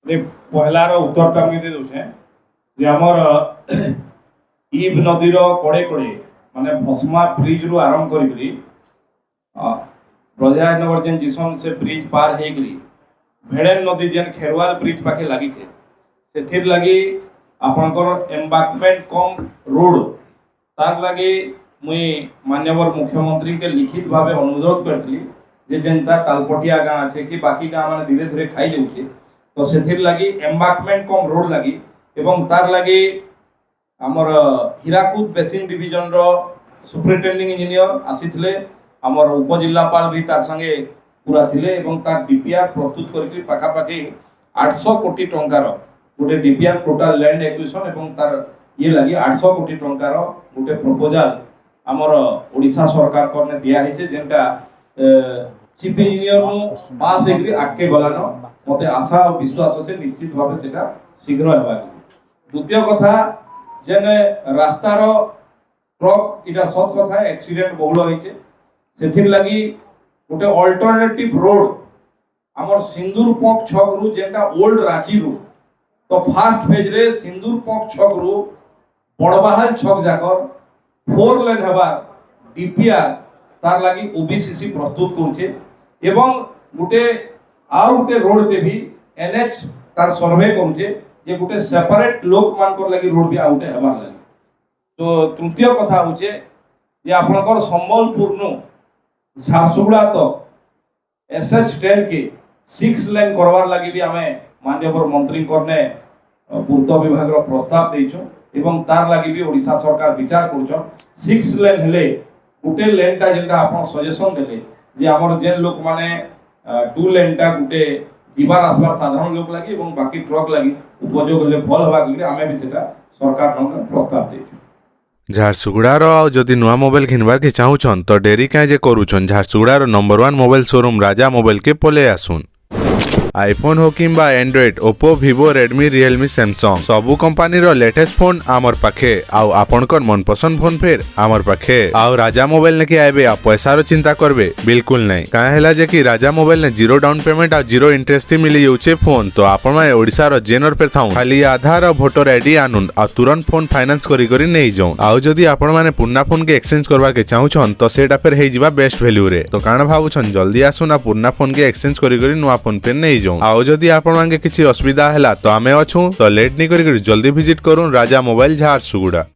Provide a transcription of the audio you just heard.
पहलार उत्तरटा मुझे दे जे आमर इब नदीर कड़े कड़े माने भस्मा ब्रिज रु आरंभ करी ब्रजानगर जेन जिसन से ब्रिज पार हेकरी भेड़ेन नदी जेन खेरवाल ब्रिज पाखे लगी से लगी आपनकर एम्बार्कमेंट कम रोड तार लगी मुई माननीय मुख्यमंत्री के लिखित भाव अनुरोध करती जे जेनता तालपटिया गाँव अच्छे कि बाकी गाँव मैंने धीरे धीरे खाई जाऊे तो से लगी एम्बार्कमेंट कम रोड लगी एवं तार लगी आमर हीराकुद बेसिन डिविजन रो सुपरिटेंडिंग इंजीनियर आसी आमर उपजिलापाल भी तार संगे पूरा थिले एवं तार डीपीआर प्रस्तुत करके पाखापाखि 800 कोटी टंकार गोटे डीपीआर टोटाल लैंड एक्विजिशन एवं तार ये लगी 800 कोटी टंकार गोटे प्रपोजाल आमर ओडिशा सरकार करने दिया है जेनटा चीफ इंजीनियर पास हेकरी आगे गलान मते आशा और विश्वास अच्छे निश्चित भाव से शीघ्र होगा। द्वितीय कथा जेने रास्तार ट्रक इटा सत कथा एक्सीडेंट बहुल होइछे सेथिर लगी गोटे अल्टरनेटिव रोड आमर सिंदूर पंक छक रु जेनटा ओल्ड रांची रु तो फास्ट फेज रे सिंदूर पंक छक रु बड़बाहाल छक जाकर 4 लेन हेबार डीपीआर तार लगी ओबीसीसी प्रस्तुत करछे एवं गोटे आउ गोटे रोड पे भी एनएच तार सर्वे करूचे जे गोटे सेपरेट लोक मानकर लगी रोड भी आउटे हेबार लगी। तो तृतीय कथा होचे जे आपनकर संबलपुर नु झारसुगुड़ा तक SH10 के 6 लेन करवार लगी भी हमें माननीय मंत्री करने पूर्त विभाग रो प्रस्ताव देइछो एवं तार लगी भी ओडिशा सरकार विचार करूछन 6 लेन हेले गोटे लेनटा जेनटा आपन सजेशन देले जे हमर जेन लोक माने 2 लेनटा गोटे जीवार आसबार साधारण लोक लगी एवं बाकी ट्रक लगी उपयोग हेले भल हबा कि हमें भी सेटा सरकार न प्रस्ताव देइछो। झारसुगुड़ार आउ जदि नुआ मोबाइल घिनबार के चाहूछन तो डेरी काहे जे करूछन झारसुगुड़ार number 1 mobile showroom Raja mobile के पले आसुन। आईफोन हो किंबा Android Oppo Vivo Redmi Realme Samsung सबु कंपनी रो लेटेस्ट फोन आमर पाखे आउ आपनकर मनपसंद फोन फेर आमर पाखे आउ राजा मोबाइल ने के आबे आ पैसा रो चिंता करबे बिल्कुल नहीं काहे हैला जे कि राजा मोबाइल ने जीरो डाउन पेमेंट आ जीरो इंटरेस्ट थी मिली जाउछे फोन तो आपण माने ओडिसा रो जेनर पे थाउ खाली आधार और वोटर आईडी आनुन आ तुरंत फोन फाइनेंस करी नहीं जाऊ आउ जदि आपण माने पुन्ना फोन के एक्सचेंज करबार के चाहूछन तो सेटा फेर हे जिबा बेस्ट वैल्यू रे तो काण भाबुछन जल्दी आसुन आ पुन्ना फोन के एक्सचेंज करी नुआ फोन पे नहीं आउ जदि आपण मांगे किसी असुविधा हैला तो आमे अछु तो लेट नहीं करी जल्दी विजिट करूँ राजा मोबाइल झारसुगुड़ा।